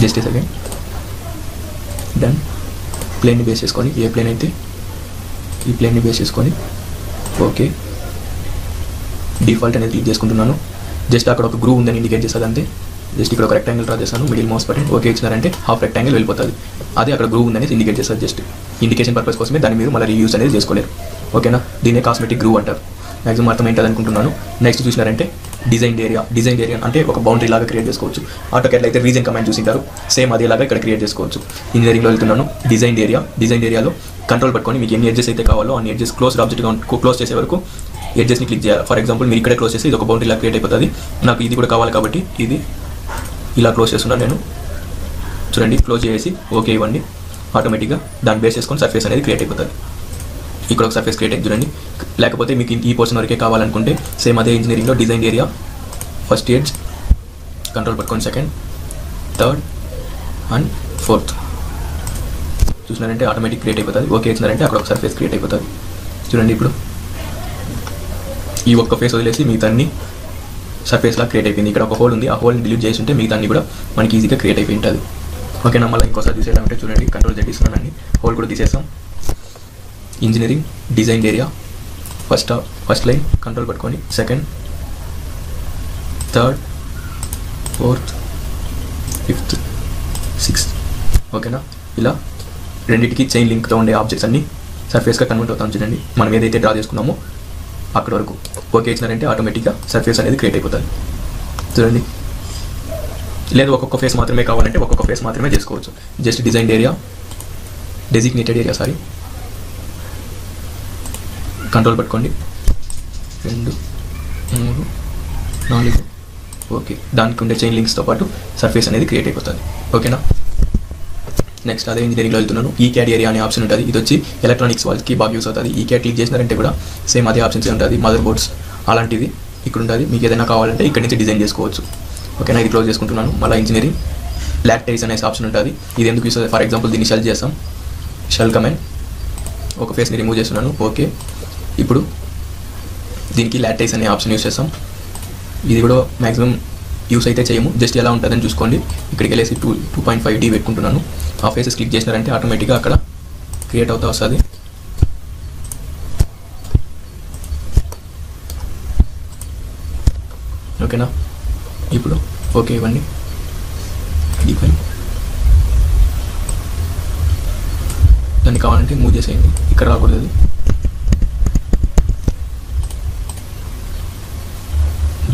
Just second. Done. ప్లేన్ని base చేసుకొని ఏ plane అయితే ఈ ప్లేన్ని బేస్ చేసుకొని ఓకే డిఫాల్ట్ అనేది క్లిక్ చేసుకుంటున్నాను. జస్ట్ అక్కడ ఒక గ్రూవ్ ఉందని ఇండికేట్ చేస్తుంది అంతే. జస్ట్ ఇక్కడ ఒక రెక్టాంగిల్ డ్రా చేస్తాను, మిడిల్ మౌస్ బటన్ ఓకే ఇచ్చినారంటే హాఫ్ రెక్టాంగిల్ వెళ్ళిపోతుంది. అదే అక్కడ గ్రూవ్ ఉందని ఇండికేట్ చేస్తుంది. జస్ట్ ఇండికేషన్ పర్పస్ కోసమే, దాన్ని మీరు మళ్ళీ రీయూస్ అనేది చేసుకోలేరు. ఓకేనా, దీన్నే కాస్మెటిక్ గ్రూవ్ అంటారు. మ్యాక్సిమం అర్థమైంటుంది అనుకుంటున్నాను. నెక్స్ట్ చూసినారంటే డిజైన్ ఏరియా. డిజైన్ ఏరియా అంటే ఒక బౌండరీ లాగా క్రియేట్ చేసుకోవచ్చు. ఆటోకేట్లో అయితే రీజన్ కమాండ్ చూసింటారు, సేమ్ అదేలాగా ఇక్కడ క్రియేట్ చేసుకోవచ్చు. ఇంజనీరింగ్లో వెళ్తున్నాను. Design area. డిజైన్ ఏరియాలో కంట్రోల్ పట్టుకొని మీకు ఎన్ని ఎడ్జెస్ అయితే కావాలో అన్ని ఎడ్జెస్ క్లోజ్ ఆబ్జెక్ట్గా క్లోజ్ చేసే వరకు ఎడ్జెస్ని క్లిక్ చేయాలి. ఫర్ ఎగ్జాంపుల్ మీరు ఇక్కడే క్లోజ్ చేసి ఇది ఒక బౌండరీ లాగా క్రియేట్ అయిపోతుంది. నాకు ఇది కూడా కావాలి కాబట్టి ఇది ఇలా క్లోజ్ చేస్తున్నాను నేను. చూడండి, క్లోజ్ చేసి ఓకే ఇవ్వండి. ఆటోమేటిక్గా దాన్ని బేస్ చేసుకొని సర్ఫేస్ అనేది క్రియేట్ అయిపోతుంది. ఇక్కడ ఒక సర్ఫేస్ క్రియేట్ అయింది చూడండి. లేకపోతే మీకు ఈ పోర్షన్ వరకే కావాలనుకుంటే సేమ్ అదే ఇంజనీరింగ్లో design area first edge control పట్టుకొని సెకండ్, థర్డ్ అండ్ ఫోర్త్ చూసినారంటే ఆటోమేటిక్ క్రియేట్ అయిపోతుంది. ఓకే ఇచ్చినారంటే అక్కడ ఒక సర్ఫేస్ క్రియేట్ అయిపోతుంది. చూడండి, ఇప్పుడు ఈ ఒక్క ఫేస్ వదిలేసి మిగతా అన్ని సర్ఫేస్లా క్రియేట్ అయిపోయింది. ఇక్కడ ఒక హోల్ ఉంది, ఆ హోల్ని డిలీట్ చేసి ఉంటే మిగతా అన్ని కూడా మనకి ఈజీగా క్రియేట్ అయిపోయి ఉంటుంది. ఓకేనా, మళ్ళీ ఇంకోసారి తీసేయాలంటే చూడండి, కంట్రోల్ Z ఇస్తున్నానండి, హోల్ కూడా తీసేస్తాం. Engineering design area first line control పట్టుకొని second, third, fourth, fifth, sixth. ఓకేనా, ఇలా రెండింటికి చైన్ లింక్తో ఉండే ఆబ్జెక్ట్స్ అన్ని సర్ఫేస్గా కన్వర్ట్ అవుతాం. చూడండి, మనం ఏదైతే డ్రా చేసుకున్నామో అక్కడ వరకు ఓకే ఇచ్చినారంటే ఆటోమేటిక్గా సర్ఫేస్ అనేది క్రియేట్ అయిపోతుంది. చూడండి, లేదు ఒక్కొక్క ఫేస్ మాత్రమే కావాలంటే ఒక్కొక్క ఫేస్ మాత్రమే చేసుకోవచ్చు. Just design area designated area control పట్టుకోండి 2, 3, 4 ఓకే. దానికి ఉండే చైన్ లింక్స్తో పాటు సర్ఫేస్ అనేది క్రియేట్ అయిపోతుంది. ఓకేనా, నెక్స్ట్ అదే ఇంజనీరింగ్లో వెళ్తున్నాను. ఈ క్యాడ్ ఏరియా అనే ఆప్షన్ ఉంటుంది. ఇది వచ్చి ఎలక్ట్రానిక్స్ వాళ్ళకి బాగా యూస్ అవుతుంది. ఈ క్యాడ్ క్లిక్ చేసినారంటే కూడా సేమ్ అదే ఆప్షన్స్ ఉంటుంది. మదర్ బోర్డ్స్ అలాంటిది ఇక్కడ ఉంటుంది. మీకు ఏదైనా కావాలంటే ఇక్కడ నుంచి డిజైన్ చేసుకోవచ్చు. ఓకేనా, ఇది క్లోజ్ చేసుకుంటున్నాను. మళ్ళీ ఇంజనీరింగ్ లాక్టైస్ అనేసి ఆప్షన్ ఉంటుంది. ఇది ఎందుకు యూస్ అవుతుంది? ఫర్ ఎగ్జాంపుల్ దీన్ని షెల్ చేస్తాం. షెల్ కమాండ్ ఒక ఫేస్ని రిమూవ్ చేస్తున్నాను. ఓకే, ఇప్పుడు దీనికి లాక్టైస్ అనే ఆప్షన్ యూస్ చేస్తాం. ఇది కూడా మ్యాక్సిమం యూస్ అయితే చేయము, జస్ట్ ఎలా ఉంటుందని చూసుకోండి. ఇక్కడికి వెళ్ళేసి 2.5D పెట్టుకుంటున్నాను. ఆ ఫేసెస్ క్లిక్ చేసినారంటే ఆటోమేటిక్గా అక్కడ క్రియేట్ అవుతా వస్తుంది. ఓకేనా, ఇప్పుడు ఓకే ఇవ్వండి. దాన్ని కావాలంటే మూవ్ చేసేయండి, ఇక్కడ రాకూడదు.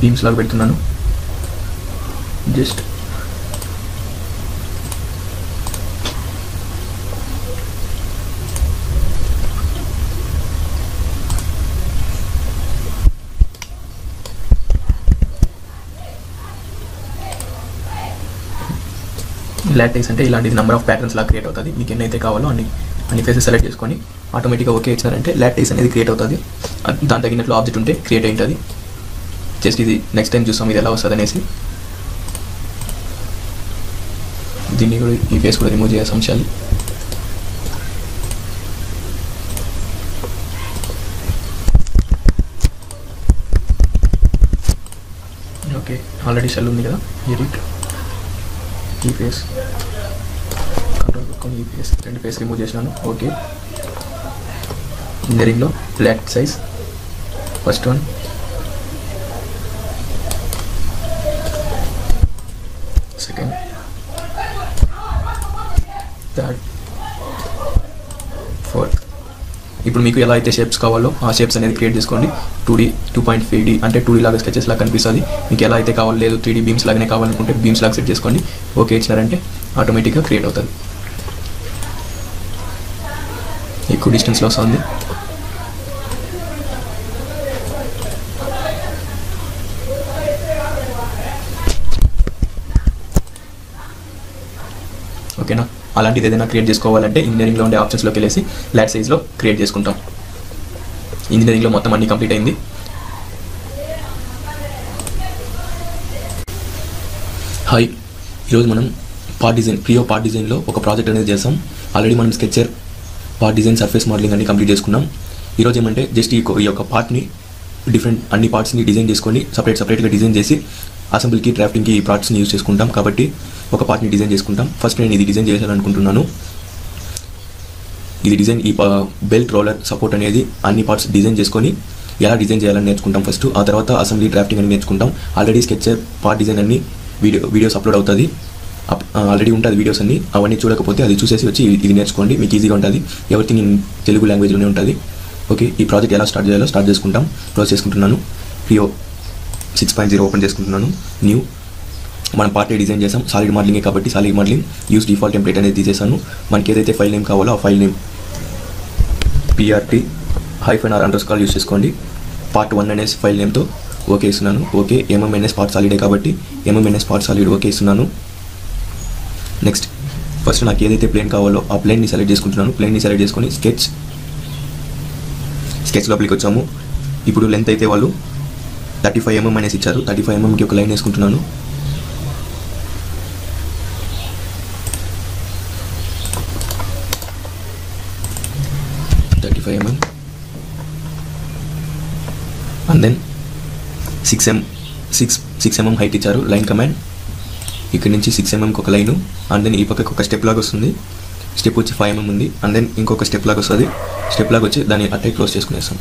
బీమ్స్ లాగా పెడుతున్నాను. జస్ట్ లాటెక్స్ అంటే ఇలాంటిది నెంబర్ ఆఫ్ ప్యాటర్న్స్ లాగా క్రియేట్ అవుతుంది. మీకు ఎన్నైతే కావాలో అన్ని ఫేసెస్ సెలెక్ట్ చేసుకొని ఆటోమేటిక్గా ఓకే ఇచ్చినారంటే లాటెక్స్ అనేది క్రియేట్ అవుతుంది. దాని తగినట్లు ఆబ్జెక్ట్ ఉంటే క్రియేట్ అయి ఉంటుంది. జస్ట్ ఇది నెక్స్ట్ టైం చూస్తాం ఇది ఎలా వస్తుంది అనేసి. దీన్ని కూడా ఈ ఫేస్ కూడా రిమూవ్ చేయాల్సి ఉంచాలి. ఓకే, ఆల్రెడీ షెల్ ఉంది కదా, ఎడిట్ ఈ ఫేస్ కంట్రోల్ పెట్టుకొని ఈ ఫేస్ రెండు ఫేస్ రిమూవ్ చేసినాను. ఓకే, ఇంజనీరింగ్లో left size first one, second, third, fourth. ఇప్పుడు మీకు ఎలా అయితే షేప్స్ కావాలో ఆ షేప్స్ అనేది క్రియేట్ చేసుకోండి. 2D 2.5D అంటే 2D లాగా స్కెచెస్ లాగా కనిపిస్తుంది. మీకు ఎలా అయితే కావాలి, లేదు 3D బీమ్స్ లాగానే కావాలనుకుంటే బీమ్స్ లాగా సెట్ చేసుకోండి. ఓకే ఇచ్చినారంటే ఆటోమేటిక్గా క్రియేట్ అవుతుంది. ఎక్కువ డిస్టెన్స్లో వస్తుంది. ఓకేనా, అలాంటిది ఏదైనా క్రియేట్ చేసుకోవాలంటే ఇంజనీరింగ్లో ఉండే ఆప్షన్స్లోకి వెళ్ళేసి లాట్ సైజ్లో క్రియేట్ చేసుకుంటాం. ఇంజనీరింగ్లో మొత్తం అన్నీ కంప్లీట్ అయింది. హాయ్, ఈరోజు మనం ప్రియో పార్ట్ డిజైన్లో ఒక ప్రాజెక్ట్ అనేది చేస్తాం. ఆల్రెడీ మనం sketcher, part design, surface modelling అన్ని కంప్లీట్ చేసుకున్నాం. ఈరోజు ఏమంటే జస్ట్ ఈ యొక్క పార్ట్ని అన్ని పార్ట్స్ని డిజైన్ చేసుకొని సపరేట్గా డిజైన్ చేసి అసెంబ్లీకి, డ్రాఫ్టింగ్కి ఈ పార్ట్స్ని యూజ్ చేసుకుంటాం. కాబట్టి ఒక పార్ట్ని డిజైన్ చేసుకుంటాం. ఫస్ట్ నేను ఇది డిజైన్ చేయాలనుకుంటున్నాను. ఇది డిజైన్ ఈ బెల్ట్ రోలర్ సపోర్ట్ అనేది అన్ని పార్ట్స్ డిజైన్ చేసుకొని ఎలా డిజైన్ చేయాలని నేర్చుకుంటాం ఫస్ట్. ఆ తర్వాత అసెంబ్లీ డ్రాఫ్టింగ్ అని నేర్చుకుంటాం. ఆల్రెడీ స్కెచ్ పార్ట్ డిజైన్ అన్ని వీడియోస్ అప్లోడ్ అవుతుంది, ఆల్రెడీ ఉంటుంది వీడియోస్ అన్ని. అవన్నీ చూడకపోతే అది చూసేసి వచ్చి ఇది నేర్చుకోండి, మీకు ఈజీగా ఉంటుంది. ఎవ్రీథింగ్ ఇన్ తెలుగు లాంగ్వేజ్లోనే ఉంటుంది. ఓకే, ఈ ప్రాజెక్ట్ ఎలా స్టార్ట్ చేయాలో స్టార్ట్ చేసుకుంటాం. క్లోజ్ చేసుకుంటున్నాను. ప్రియో 6.0 ఓపెన్ చేసుకుంటున్నాను. న్యూ మనం పార్ట్ డిజైన్ చేసాం, సాలిడ్ మోడలింగే కాబట్టి solid modelling use default template అనేది తీసేసాను. మనకి ఏదైతే ఫైల్ నేమ్ కావాలో ఆ ఫైల్ నేమ్ PRT-R_ యూస్ చేసుకోండి. పార్ట్ 1 అనేసి ఫైల్ నేమ్తో ఓకే ఇస్తున్నాను. ఓకే, MMNS పార్ట్ సాలిడే కాబట్టి MMNS పార్ట్ సాలిడ్ ఓకే ఇస్తున్నాను. నెక్స్ట్ ఫస్ట్ నాకు ఏదైతే ప్లేన్ కావాలో ఆ ప్లేన్ని సెలెక్ట్ చేసుకుంటున్నాను. ప్లేన్ని సెలెక్ట్ చేసుకొని స్కెచ్ లోపలికి వచ్చాము. ఇప్పుడు లెంత్ అయితే వాళ్ళు 35 mm అనేసి ఇచ్చారు. 35 mmకి ఒక లైన్ వేసుకుంటున్నాను. అండ్ దెన్ 6 mm హైట్ ఇచ్చారు. లైన్ కమాండ్ ఇక్కడ నుంచి 6 mmకి ఒక లైను. అండ్ దెన్ ఈ పక్కకి ఒక స్టెప్ లాగా వస్తుంది. స్టెప్ వచ్చి 5 mm ఉంది. అండ్ దెన్ ఇంకొక స్టెప్ లాగా వస్తుంది. స్టెప్ లాగా వచ్చి దాన్ని అట్టే క్లోజ్ చేసుకునేస్తాం.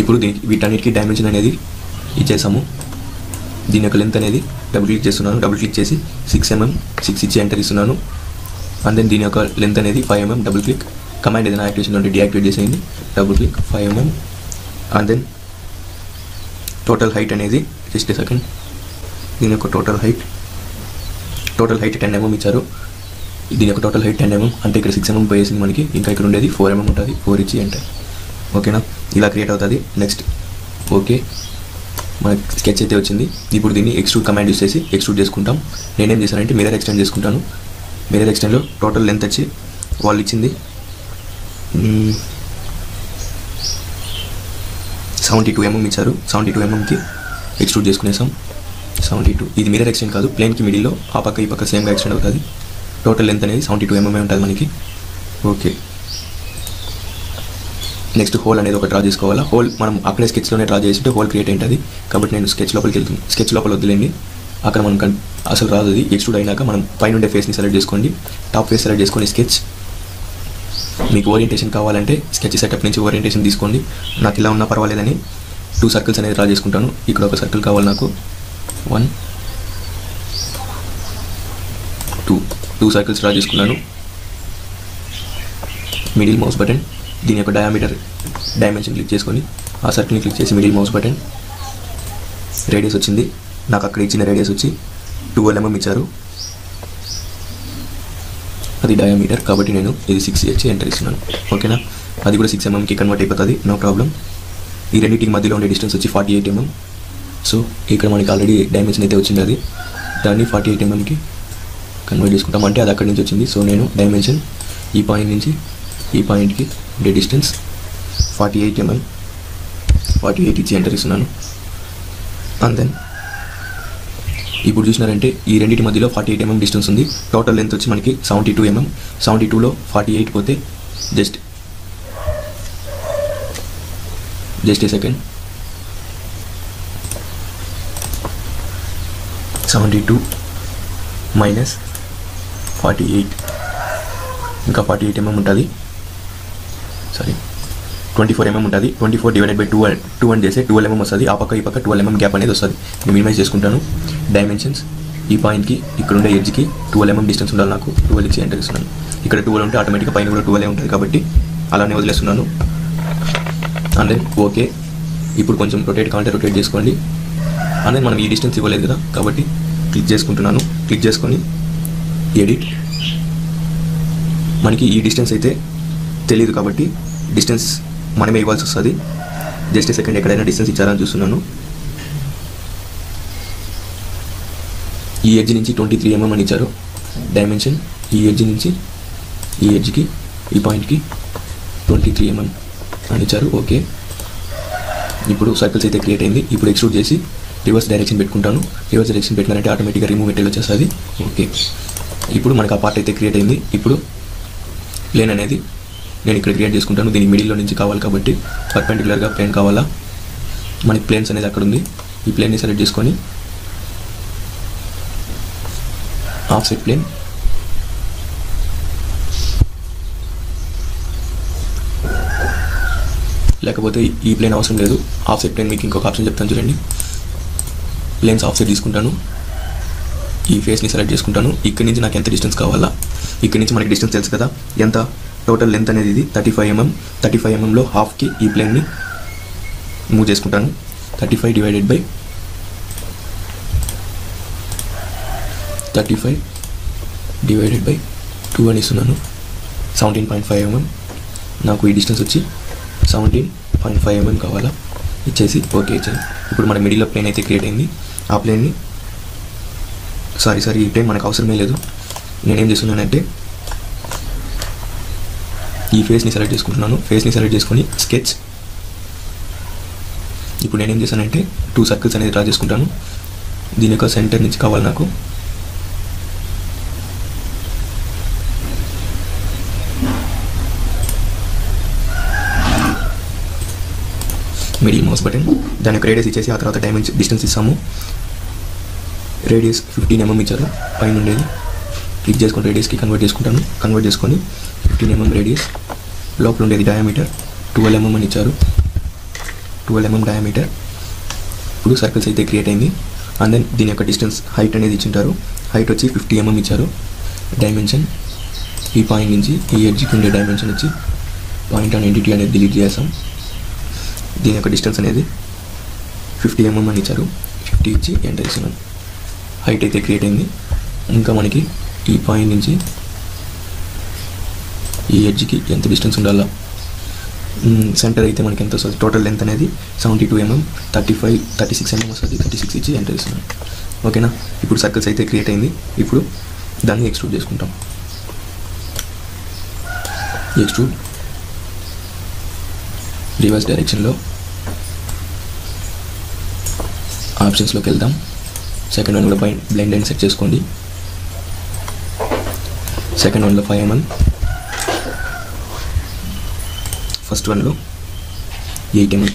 ఇప్పుడు వీటన్నిటికీ డైమెన్షన్ అనేది ఇచ్చేసాము. దీని యొక్క లెంత్ అనేది డబుల్ క్లిక్ చేస్తున్నాను. డబుల్ క్లిక్ చేసి 6 mm 6 ఇచ్చి ఎంటర్ ఇస్తున్నాను. అండ్ దెన్ దీని యొక్క లెంత్ అనేది 5 mm. డబుల్ క్లిక్, కమాండ్ ఏదైనా యాక్టివేషన్ ఉంటే డియాక్టివేట్ చేసేయండి. Double click 5 mm. And then total height అనేది జస్ట్ సెకండ్. దీని యొక్క టోటల్ హైట్ 10 mm ఇచ్చారు. దీని యొక్క టోటల్ హైట్ 10 mm అంటే ఇక్కడ 6 mm పోయేసింది మనకి. ఇంకా ఇక్కడ ఉండేది 4 mm ఉంటుంది. 4 ఇచ్చి ఎంటర్. ఓకేనా, ఇలా క్రియేట్ అవుతుంది. నెక్స్ట్ ఓకే, మనకి స్కెచ్ అయితే వచ్చింది. ఇప్పుడు దీన్ని ఎక్స్ట్రూడ్ కమాండ్ యూస్ చేసి ఎక్స్ట్రూడ్ చేసుకుంటాం. నేనేం చేశానంటే మిర్రర్ ఎక్స్టెండ్ చేసుకుంటాను. మిర్రర్ ఎక్స్టెండ్లో టోటల్ లెంత్ వచ్చి వాళ్ళు ఇచ్చింది 72 mm ఇచ్చారు. 72 mmకి ఎక్స్ట్రూడ్ చేసుకునేసాం. 72 ఇది మిర్రర్ ఎక్స్టెండ్ కాదు, ప్లేన్కి మిడిల్లో ఆ పక్క ఈ పక్క సేమ్గా ఎక్స్టెండ్ అవుతుంది. టోటల్ లెంత్ అనేది 72 mm ఉంటుంది మనకి. ఓకే, నెక్స్ట్ హోల్ అనేది ఒక డ్రా చేసుకోవాలా. హోల్ మనం అక్కడే స్కెచ్లోనే డ్రా చేస్తుంటే హోల్ క్రియేట్ అయింటుంది. కాబట్టి నేను స్కెచ్ లోపలికి వెళ్తుంది. స్కెచ్ లోపల వద్దులేండి, అక్కడ మనం అసలు రాదు. అది ఎక్స్ట్రూడ్ అయినాక మనం పైన ఉండే ఫేస్ని సెలెక్ట్ చేసుకోండి. టాప్ ఫేస్ సెలెక్ట్ చేసుకొని స్కెచ్. మీకు ఓరియంటేషన్ కావాలంటే స్కెచ్ సెటప్ నుంచి ఓరియంటేషన్ తీసుకోండి. నాకు ఇలా ఉన్నా పర్వాలేదని 2 సర్కిల్స్ అనేది డ్రా చేసుకుంటాను. ఇక్కడ ఒక సర్కిల్ కావాలి నాకు. 1 2 సర్కిల్స్ డ్రా చేసుకున్నాను. మిడిల్ మౌస్ బటన్, దీని యొక్క డైమెన్షన్ క్లిక్ చేసుకొని ఆ సర్కిల్ని క్లిక్ చేసి మిడిల్ మౌస్ బటన్, రేడియస్ వచ్చింది. నాకు అక్కడ ఇచ్చిన రేడియస్ వచ్చి 12 mm ఇచ్చారు. అది డయామీటర్ కాబట్టి నేను ఇది 6 ఇచ్చి ఎంటర్ ఇస్తున్నాను. ఓకేనా, అది కూడా 6 mmకి కన్వర్ట్ అయిపోతుంది. No problem. ఈ రెండింటికి మధ్యలో ఉండే డిస్టెన్స్ వచ్చి 48 mm. సో ఇక్కడ మనకి ఆల్రెడీ డైమెన్షన్ అయితే వచ్చింది. అది దాన్ని 48 mmకి కన్వర్ట్ చేసుకుంటాం. అంటే అది అక్కడి నుంచి వచ్చింది. సో నేను డైమెన్షన్ ఈ పాయింట్ నుంచి ఈ పాయింట్కి ఉండే డిస్టెన్స్ 48 mm 48 ఇచ్చి ఎంటర్ ఇస్తున్నాను. అండ్ దెన్ ఇప్పుడు చూసినారంటే ఈ రెండింటి మధ్యలో 48 mm డిస్టెన్స్ ఉంది. టోటల్ లెంత్ వచ్చి మనకి 72 mm. 72లో 48 పోతే జస్ట్ ఏ సెకండ్. 72 మైనస్ 48 ఇంకా 48 mm ఉంటుంది. సారీ 24 mm ఉంటుంది. 24 డివైడెడ్ బై 2 అని చేస్తే 12 mm వస్తుంది. ఆ పక్క ఈ పక్క 12 mm గ్యాప్ అనేది వస్తుంది. నేను మినిమైజ్ చేసుకుంటాను. డైమెన్షన్స్ ఈ పాయింట్కి ఇక్కడ ఉండే ఎడ్జ్కి 12 mm డిస్టెన్స్ ఉండాలి. నాకు 12 ఇచ్చి ఎంటర్ ఇస్తున్నాను. ఇక్కడ 12 ఉంటే ఆటోమేటిక్గా పైన కూడా 12 ఉంటుంది కాబట్టి అలానే వదిలేస్తున్నాను. And then okay. ఇప్పుడు కొంచెం రొటేట్ కావాలంటే రొటేట్ చేసుకోండి. అండ్ దెన్ మనం ఈ డిస్టెన్స్ ఇవ్వలేదు కదా కాబట్టి క్లిక్ చేసుకుంటున్నాను. క్లిక్ చేసుకొని ఎడిట్. మనకి ఈ డిస్టెన్స్ అయితే తెలియదు కాబట్టి డిస్టెన్స్ మనమే ఇవ్వాల్సి వస్తుంది. జస్ట్ సెకండ్ ఎక్కడైనా డిస్టెన్స్ ఇచ్చారని చూస్తున్నాను. ఈ ఎడ్జ్ నుంచి 23 mm అని ఇచ్చారు డైమెన్షన్. ఈ ఎడ్జ్ నుంచి ఈ ఎడ్జ్కి ఈ పాయింట్కి 23 mm అని ఇచ్చారు. ఓకే, ఇప్పుడు సర్కిల్స్ అయితే క్రియేట్ అయింది. ఇప్పుడు ఎక్స్ట్రూడ్ చేసి రివర్స్ డైరెక్షన్ పెట్టుకుంటాను. రివర్స్ డైరెక్షన్ పెట్టినారంటే ఆటోమేటిక్గా రిమూవ్ మెటీరియల్ వచ్చేస్తుంది. ఓకే, ఇప్పుడు మనకు ఆ పార్ట్ అయితే క్రియేట్ అయింది. ఇప్పుడు ప్లేన్ అనేది నేను ఇక్కడ క్రియేట్ చేసుకుంటాను. దీనికి మిడిల్లో నుంచి కావాలి కాబట్టి పర్పెండిక్యులర్గా ప్లేన్ కావాలా. మనకి ప్లేన్స్ అనేది అక్కడ ఉంది. ఈ ప్లేన్ని సెలెక్ట్ చేసుకొని ఆఫ్సెట్ ప్లేన్, లేకపోతే ఈ ప్లేన్ అవసరం లేదు, ఆఫ్సెట్ ప్లేన్ మీకు ఇంకొక ఆప్షన్ చెప్తాను చూడండి. ప్లేన్స్ ఆఫ్సెట్ తీసుకుంటాను, ఈ ఫేస్ని సెలెక్ట్ చేసుకుంటాను. ఇక్కడి నుంచి నాకు ఎంత డిస్టెన్స్ కావాలా, ఇక్కడి నుంచి మనకి డిస్టెన్స్ తెలుసు కదా ఎంత, టోటల్ లెంత్ అనేది ఇది 35 mm. 35 mm హాఫ్కి ఈ ప్లేన్ని మూవ్ చేసుకుంటాను. 35 డివైడెడ్ బై 2 అని ఇస్తున్నాను. 17.5 mm. నాకు ఈ డిస్టెన్స్ వచ్చి 17.5 mm కావాలా, ఇచ్చేసి ఓకే ఇచ్చాను. ఇప్పుడు మన మిడిల్లో ప్లేన్ అయితే క్రియేట్ అయింది. ఆ ప్లేన్ని సారీ ఈ ప్లేన్ మనకు అవసరమే లేదు. నేనేం చేస్తున్నానంటే ఈ ఫేస్ని సెలెక్ట్ చేసుకుంటున్నాను. ఫేస్ని సెలెక్ట్ చేసుకొని స్కెచ్. ఇప్పుడు నేనేం చేశానంటే 2 సర్కిల్స్ అనేది డ్రా చేసుకుంటాను. దీని యొక్క సెంటర్ నుంచి కావాలి నాకు. మిడిల్ మౌస్ బటన్, దాని యొక్క రేడియస్ ఇచ్చేసి ఆ తర్వాత డైమెన్షన్ డిస్టెన్స్ ఇస్తాము. రేడియస్ 15 mm ఇచ్చారు పైన ఉండేది. క్లిక్ చేసుకొని రేడియస్కి కన్వర్ట్ చేసుకుంటాను. కన్వర్ట్ చేసుకొని 15 mm రేడియస్, లోపల ఉండేది డయామీటర్ 12 mm అని ఇచ్చారు. 12 mm డయామీటర్. ఇప్పుడు సర్కిల్స్ అయితే క్రియేట్ అయింది. అండ్ దెన్ దీని యొక్క డిస్టెన్స్ హైట్ అనేది ఇచ్చింటారు. హైట్ వచ్చి 50 mm ఇచ్చారు. డైమెన్షన్ ఈ పాయింట్ నుంచి ఈ ఎడ్జ్కి ఉండే డైమెన్షన్ వచ్చి పాయింట్ అండ్ ఎంటిటీ అనేది డిలీట్ చేస్తాం. దీని యొక్క డిస్టెన్స్ అనేది 50 mm అని ఇచ్చారు. 50 ఇచ్చి ఎంటర్ ఇస్తున్నాను. హైట్ అయితే క్రియేట్ అయింది. ఇంకా మనకి ఈ పాయింట్ నుంచి ఈ ఎడ్జ్కి ఎంత డిస్టెన్స్ ఉండాలా, సెంటర్ అయితే మనకి ఎంత వస్తుంది, టోటల్ లెంత్ అనేది 72 mm, 36 mm వస్తుంది. 36 ఇచ్చి ఎంటర్ ఇస్తున్నాను. ఓకేనా. ఇప్పుడు సర్కిల్స్ అయితే క్రియేట్ అయింది. ఇప్పుడు దాన్ని ఎక్స్ట్రూడ్ చేసుకుంటాం. ఎక్స్ట్రూడ్ రివర్స్ డైరెక్షన్లో ఆప్షన్స్లోకి వెళ్దాం. సెకండ్ వన్లో బ్లెండ్ అండ్ సెట్ చేసుకోండి. సెకండ్ వన్లో 5 mm, ఫస్ట్ వన్లో 8 mm.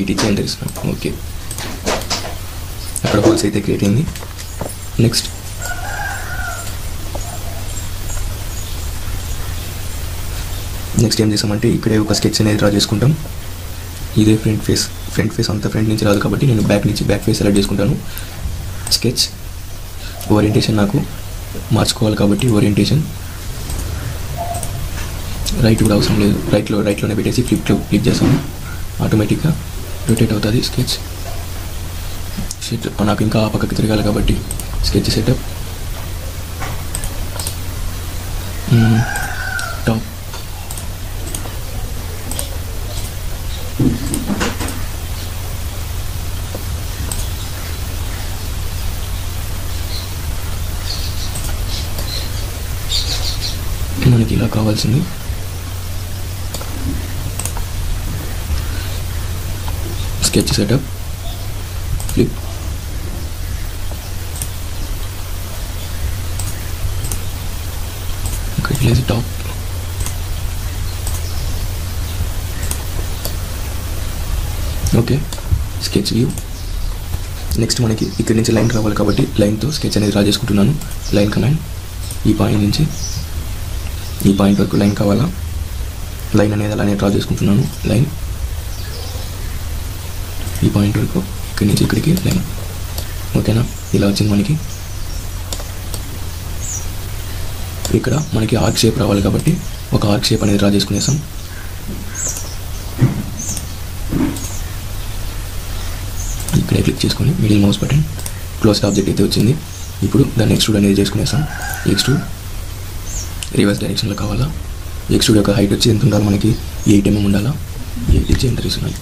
8 ఇచ్చి ఎంటర్ ఇస్తున్నాం. ఓకే, అక్కడ హోల్స్ అయితే క్రియేట్ అయింది. నెక్స్ట్ ఏం చేసామంటే ఇక్కడే ఒక స్కెచ్ అనేది డ్రా చేసుకుంటాం. ఇదే ఫ్రంట్ ఫేస్ అంతా ఫ్రంట్ నుంచి రాదు కాబట్టి నేను బ్యాక్ ఫేస్ సెలెక్ట్ చేసుకుంటాను. స్కెచ్ ఓరియంటేషన్ నాకు మార్చుకోవాలి కాబట్టి ఓరియంటేషన్ రైట్ కూడా అవసరం లేదు, రైట్లోనే పెట్టేసి క్లిక్ చేస్తాను. ఆటోమేటిక్గా రొటేట్ అవుతుంది స్కెచ్. నాకు ఇంకా ఆ పక్కకి తిరగాలి కాబట్టి స్కెచ్ సెటప్, టాప్, మనకి ఇలా కావాల్సింది. స్కెచ్ సెటప్, ఫ్లిప్, ఇక్కడ top, okay. Sketch view. Next మనకి ఇక్కడి నుంచి లైన్ రావాలి కాబట్టి లైన్తో స్కెచ్ అనేది డ్రా చేసుకుంటున్నాను. లైన్ కమాండ్, ఈ పాయింట్ నుంచి ఈ పాయింట్ వరకు లైన్ కావాలా, లైన్ అనేది అలానే డ్రా చేసుకుంటున్నాను. లైన్ ఈ పాయింట్ వరకు, ఇక్కడి నుంచి ఇక్కడికి లైన్. ఓకేనా, ఇలా వచ్చింది మనకి. ఇక్కడ మనకి ఆర్క్ షేప్ రావాలి కాబట్టి ఒక ఆర్క్ షేప్ అనేది డ్రా చేసుకునేసాం. ఇక్కడే క్లిక్ చేసుకొని middle mouse button, closed object అయితే వచ్చింది. ఇప్పుడు దాన్ని ఎక్స్ట్రూడ్ అనేది చేసుకునేసాం. ఎక్స్ట్రూడ్ రివర్స్ డైరెక్షన్లో కావాలా. ఎక్స్ట్రూడ్ యొక్క హైట్ వచ్చి ఎంత ఉండాలి మనకి, 8 mm ఉండాలా. 8 ఇచ్చి ఎంటర్ ఇస్తున్నాను.